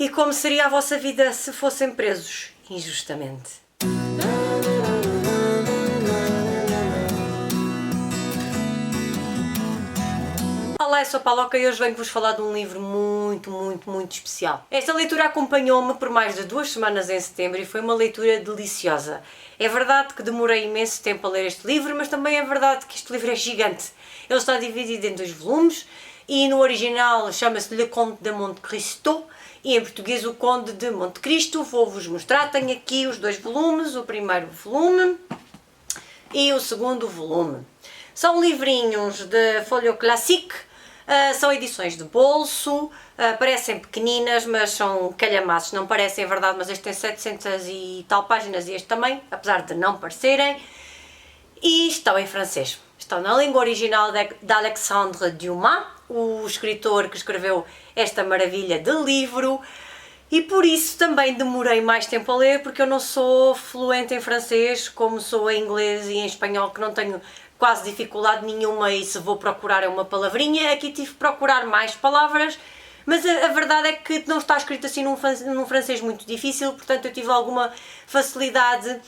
E como seria a vossa vida se fossem presos injustamente? Olá, eu sou a Paloca e hoje venho-vos falar de um livro muito especial. Esta leitura acompanhou-me por mais de 2 semanas em setembro e foi uma leitura deliciosa. É verdade que demorei imenso tempo a ler este livro, mas também é verdade que este livro é gigante. Ele está dividido em 2 volumes e no original chama-se Le Comte de Monte Cristo e em português O Conde de Monte Cristo. Vou-vos mostrar, tenho aqui os 2 volumes, o primeiro volume e o segundo volume. São livrinhos de folio classique. São edições de bolso, parecem pequeninas, mas são calhamaços, não parecem, é verdade, mas este tem 700 e tal páginas e este também, apesar de não parecerem, e estão em francês. Estão na língua original de Alexandre Dumas, o escritor que escreveu esta maravilha de livro, e por isso também demorei mais tempo a ler, porque eu não sou fluente em francês, como sou em inglês e em espanhol, que não tenho quase dificuldade nenhuma e se vou procurar é uma palavrinha. Aqui tive que procurar mais palavras, mas a verdade é que não está escrito assim num francês muito difícil, portanto eu tive alguma facilidade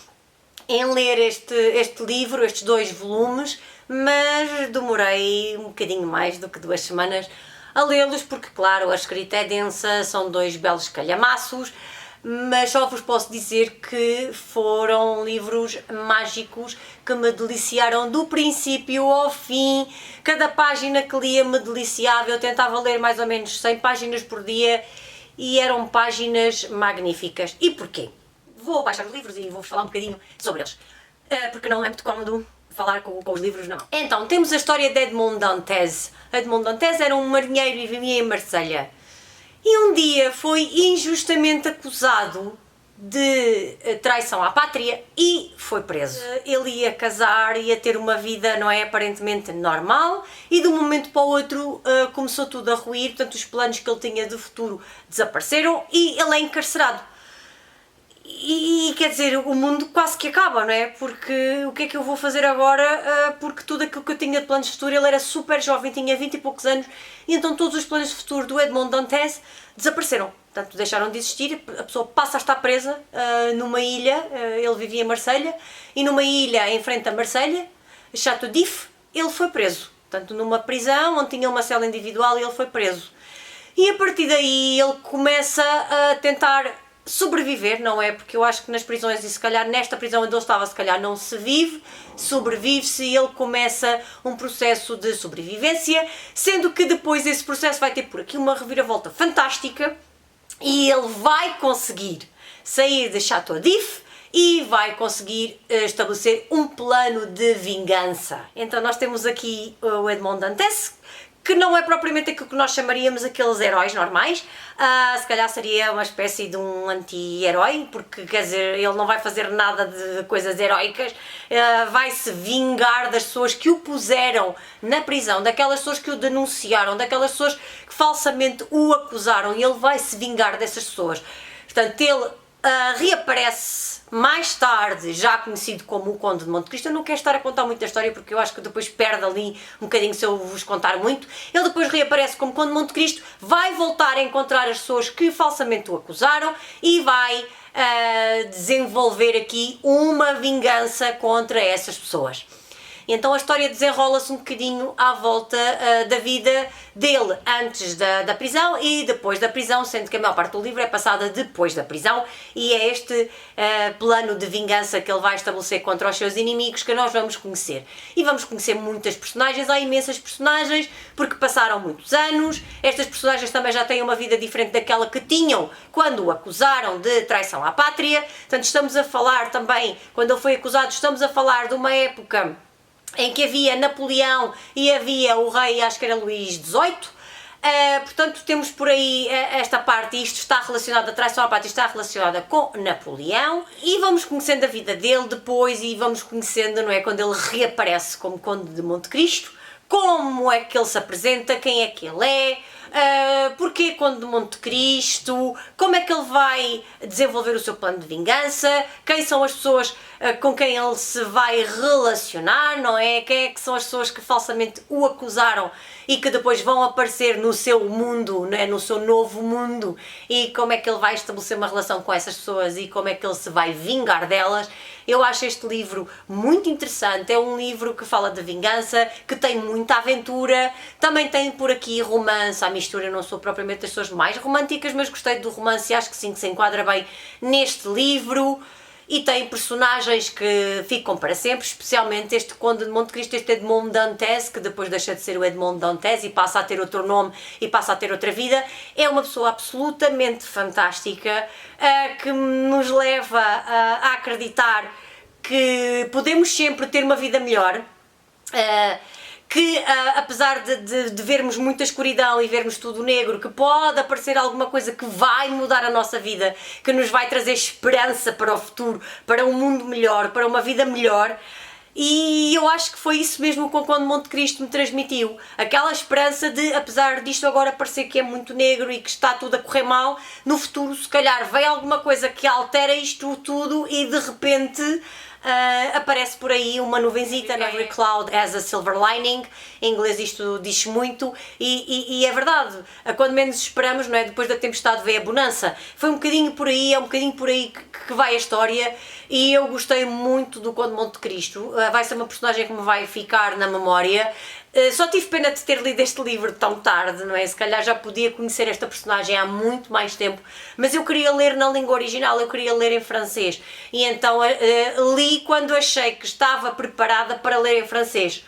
em ler este livro, estes 2 volumes, mas demorei um bocadinho mais do que 2 semanas a lê-los, porque claro, a escrita é densa, são 2 belos calhamaços, mas só vos posso dizer que foram livros mágicos que me deliciaram do princípio ao fim. Cada página que lia me deliciava. Eu tentava ler mais ou menos 100 páginas por dia e eram páginas magníficas. E porquê? Vou baixar os livros e vou-vos falar um bocadinho sobre eles, porque não é muito cómodo falar com os livros na mão. Então, temos a história de Edmond Dantes. Edmond Dantes era um marinheiro e vivia em Marselha. E um dia foi injustamente acusado de traição à pátria e foi preso. Ele ia casar, ia ter uma vida, não é, aparentemente normal, e de um momento para o outro começou tudo a ruir, portanto os planos que ele tinha de futuro desapareceram e ele é encarcerado. E quer dizer, o mundo quase que acaba, não é? Porque o que é que eu vou fazer agora? Porque tudo aquilo que eu tinha de planos de futuro, ele era super jovem, tinha 20 e poucos anos, e então todos os planos de futuro do Edmond Dantes desapareceram. Portanto, deixaram de existir, a pessoa passa a estar presa numa ilha, ele vivia em Marselha, e numa ilha em frente a Marselha, Château d'If, ele foi preso. Portanto, numa prisão onde tinha uma cela individual, ele foi preso. E a partir daí ele começa a tentar sobreviver, não é? Porque eu acho que nas prisões, e se calhar nesta prisão onde ele estava, se calhar não se vive, sobrevive-se, e ele começa um processo de sobrevivência, sendo que depois esse processo vai ter por aqui uma reviravolta fantástica e ele vai conseguir sair de Château d'If e vai conseguir estabelecer um plano de vingança. Então nós temos aqui o Edmond Dantes, que não é propriamente aquilo que nós chamaríamos aqueles heróis normais, se calhar seria uma espécie de um anti-herói, porque quer dizer, ele não vai fazer nada de coisas heróicas, vai-se vingar das pessoas que o puseram na prisão, daquelas pessoas que o denunciaram, daquelas pessoas que falsamente o acusaram, e ele vai se vingar dessas pessoas. Portanto, ele reaparece mais tarde, já conhecido como o Conde de Monte Cristo. Eu não quero estar a contar muito da história porque eu acho que depois perde ali um bocadinho se eu vos contar muito. Ele depois reaparece como Conde de Monte Cristo, vai voltar a encontrar as pessoas que falsamente o acusaram e vai desenvolver aqui uma vingança contra essas pessoas. E então a história desenrola-se um bocadinho à volta da vida dele antes da prisão e depois da prisão, sendo que a maior parte do livro é passada depois da prisão, e é este plano de vingança que ele vai estabelecer contra os seus inimigos que nós vamos conhecer. E vamos conhecer muitas personagens, há imensas personagens, porque passaram muitos anos. Estas personagens também já têm uma vida diferente daquela que tinham quando o acusaram de traição à pátria. Portanto, estamos a falar também, quando ele foi acusado, estamos a falar de uma época em que havia Napoleão e havia o rei, acho que era Luís XVIII, portanto temos por aí esta parte, e isto está relacionado, a traição à pátria está relacionada com Napoleão, e vamos conhecendo a vida dele depois, e vamos conhecendo, não é, quando ele reaparece como Conde de Monte Cristo, como é que ele se apresenta, quem é que ele é, porquê Conde de Monte Cristo, como é que ele vai desenvolver o seu plano de vingança, quem são as pessoas com quem ele se vai relacionar, não é? Quem é que são as pessoas que falsamente o acusaram e que depois vão aparecer no seu mundo, não é? No seu novo mundo, e como é que ele vai estabelecer uma relação com essas pessoas e como é que ele se vai vingar delas. Eu acho este livro muito interessante, é um livro que fala de vingança, que tem muita aventura, também tem por aqui romance à mistura. Eu não sou propriamente das pessoas mais românticas, mas gostei do romance e acho que sim, que se enquadra bem neste livro. E tem personagens que ficam para sempre, especialmente este Conde de Monte Cristo, este Edmond Dantes, que depois deixa de ser o Edmond Dantes e passa a ter outro nome e passa a ter outra vida. É uma pessoa absolutamente fantástica, que nos leva a acreditar que podemos sempre ter uma vida melhor, que apesar de vermos muita escuridão e vermos tudo negro, que pode aparecer alguma coisa que vai mudar a nossa vida, que nos vai trazer esperança para o futuro, para um mundo melhor, para uma vida melhor. E eu acho que foi isso mesmo que o Conde de Monte Cristo me transmitiu, aquela esperança de, apesar disto agora parecer que é muito negro e que está tudo a correr mal, no futuro se calhar vem alguma coisa que altera isto tudo e de repente aparece por aí uma nuvenzita, não é? Every cloud has a silver lining, em inglês isto diz muito, e é verdade, quando menos esperamos, não é? Depois da tempestade vem a bonança. Foi um bocadinho por aí, é um bocadinho por aí que vai a história, e eu gostei muito do Conde de Monte Cristo. Vai ser uma personagem que me vai ficar na memória. Só tive pena de ter lido este livro tão tarde, não é? Se calhar já podia conhecer esta personagem há muito mais tempo, mas eu queria ler na língua original, eu queria ler em francês, e então li quando achei que estava preparada para ler em francês.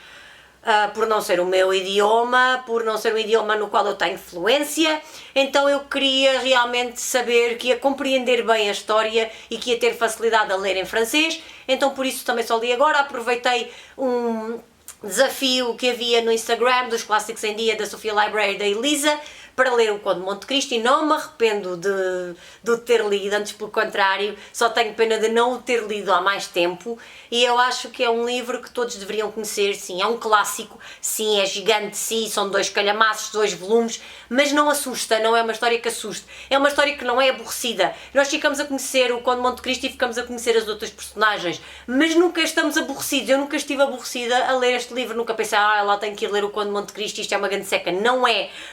Por não ser o meu idioma, por não ser um idioma no qual eu tenho fluência, então eu queria realmente saber que ia compreender bem a história e que ia ter facilidade a ler em francês, então por isso também só li agora. Aproveitei um desafio que havia no Instagram dos Clássicos em Dia da Sofia Library da Elisa para ler o Conde de Monte Cristo, e não me arrependo de ter lido, antes pelo contrário, só tenho pena de não o ter lido há mais tempo, e eu acho que é um livro que todos deveriam conhecer. Sim, é um clássico, sim, é gigante, sim, são 2 calhamaços, 2 volumes, mas não assusta, não é uma história que assuste, é uma história que não é aborrecida. Nós ficamos a conhecer o Conde de Monte Cristo e ficamos a conhecer as outras personagens, mas nunca estamos aborrecidos. Eu nunca estive aborrecida a ler este livro, nunca pensei, lá tenho que ir ler o Conde de Monte Cristo, isto é uma grande seca.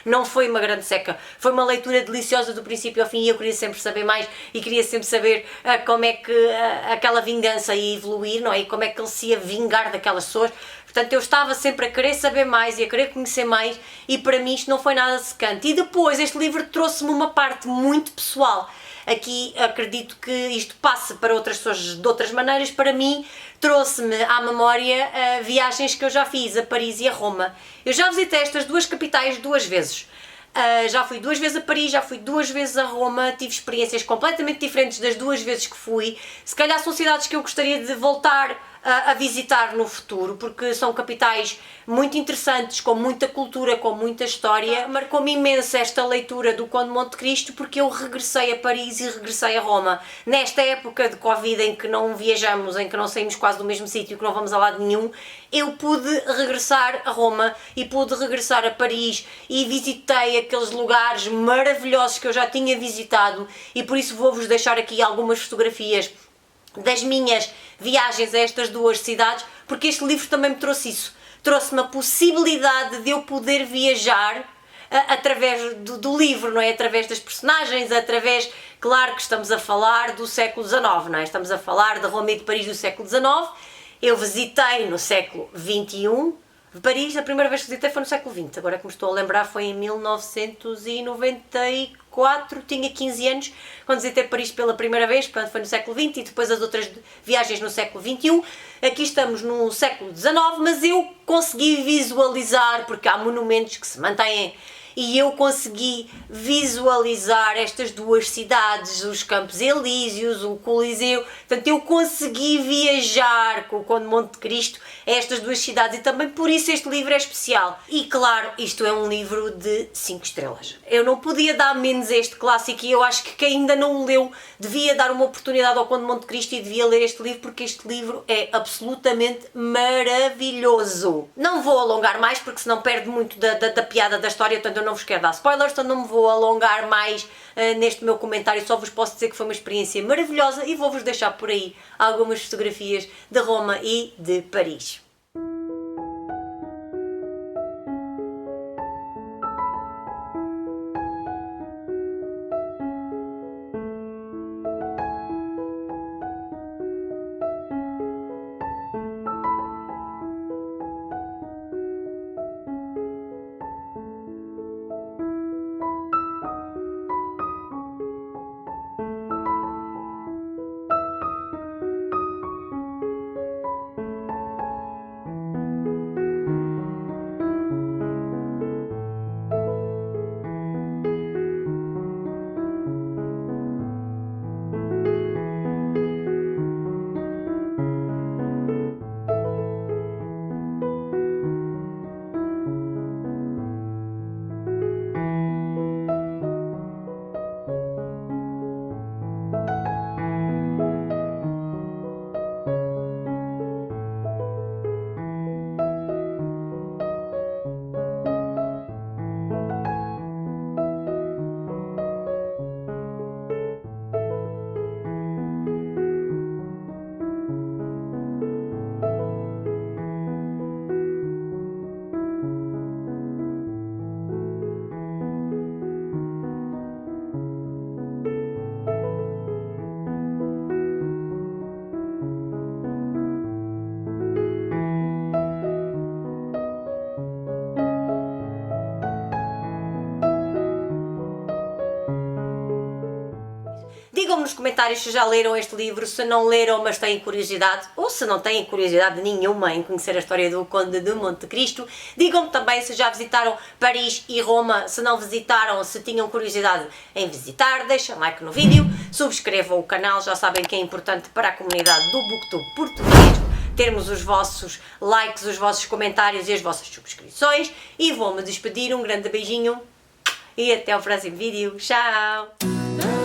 Não foi uma grande seca, foi uma leitura deliciosa do princípio ao fim, e eu queria sempre saber mais e queria sempre saber como é que aquela vingança ia evoluir, não é? E como é que ele se ia vingar daquelas pessoas. Portanto, eu estava sempre a querer saber mais e a querer conhecer mais, e para mim isto não foi nada secante. E depois este livro trouxe-me uma parte muito pessoal. Aqui acredito que isto passe para outras pessoas de outras maneiras. Para mim trouxe-me à memória viagens que eu já fiz a Paris e a Roma. Eu já visitei estas 2 capitais 2 vezes. Já fui 2 vezes a Paris, já fui 2 vezes a Roma, tive experiências completamente diferentes das 2 vezes que fui. Se calhar são cidades que eu gostaria de voltar a visitar no futuro, porque são capitais muito interessantes, com muita cultura, com muita história. Marcou-me imenso esta leitura do Conde de Monte Cristo, porque eu regressei a Paris e regressei a Roma. Nesta época de Covid, em que não viajamos, em que não saímos quase do mesmo sítio, que não vamos a lado nenhum, eu pude regressar a Roma e pude regressar a Paris, e visitei aqueles lugares maravilhosos que eu já tinha visitado, e por isso vou-vos deixar aqui algumas fotografias das minhas viagens a estas 2 cidades, porque este livro também me trouxe isso. Trouxe-me a possibilidade de eu poder viajar através do livro, não é? Através das personagens, através, claro que estamos a falar do século XIX, não é? Estamos a falar de Roma e de Paris do século XIX. Eu visitei no século XXI, Paris, a primeira vez que visitei foi no século XX, agora que me estou a lembrar foi em 1994, tinha 15 anos, quando visitei Paris pela primeira vez, portanto foi no século XX, e depois as outras viagens no século XXI. Aqui estamos no século XIX, mas eu consegui visualizar, porque há monumentos que se mantêm, e eu consegui visualizar estas 2 cidades, os Campos Elíseos, o Coliseu. Portanto, eu consegui viajar com o Conde de Monte Cristo a estas 2 cidades, e também por isso este livro é especial. E claro, isto é um livro de 5 estrelas. Eu não podia dar menos a este clássico, e eu acho que quem ainda não o leu devia dar uma oportunidade ao Conde de Monte Cristo e devia ler este livro, porque este livro é absolutamente maravilhoso. Não vou alongar mais, porque senão perde muito da piada da história, portanto eu eu não vos quero dar spoilers, então não me vou alongar mais neste meu comentário, só vos posso dizer que foi uma experiência maravilhosa e vou-vos deixar por aí algumas fotografias de Roma e de Paris. Digam-me nos comentários se já leram este livro, se não leram mas têm curiosidade, ou se não têm curiosidade nenhuma em conhecer a história do Conde de Monte Cristo. Digam-me também se já visitaram Paris e Roma, se não visitaram, se tinham curiosidade em visitar, deixem like no vídeo, subscrevam o canal, já sabem que é importante para a comunidade do Booktube português termos os vossos likes, os vossos comentários e as vossas subscrições. E vou-me despedir, um grande beijinho e até ao próximo vídeo. Tchau!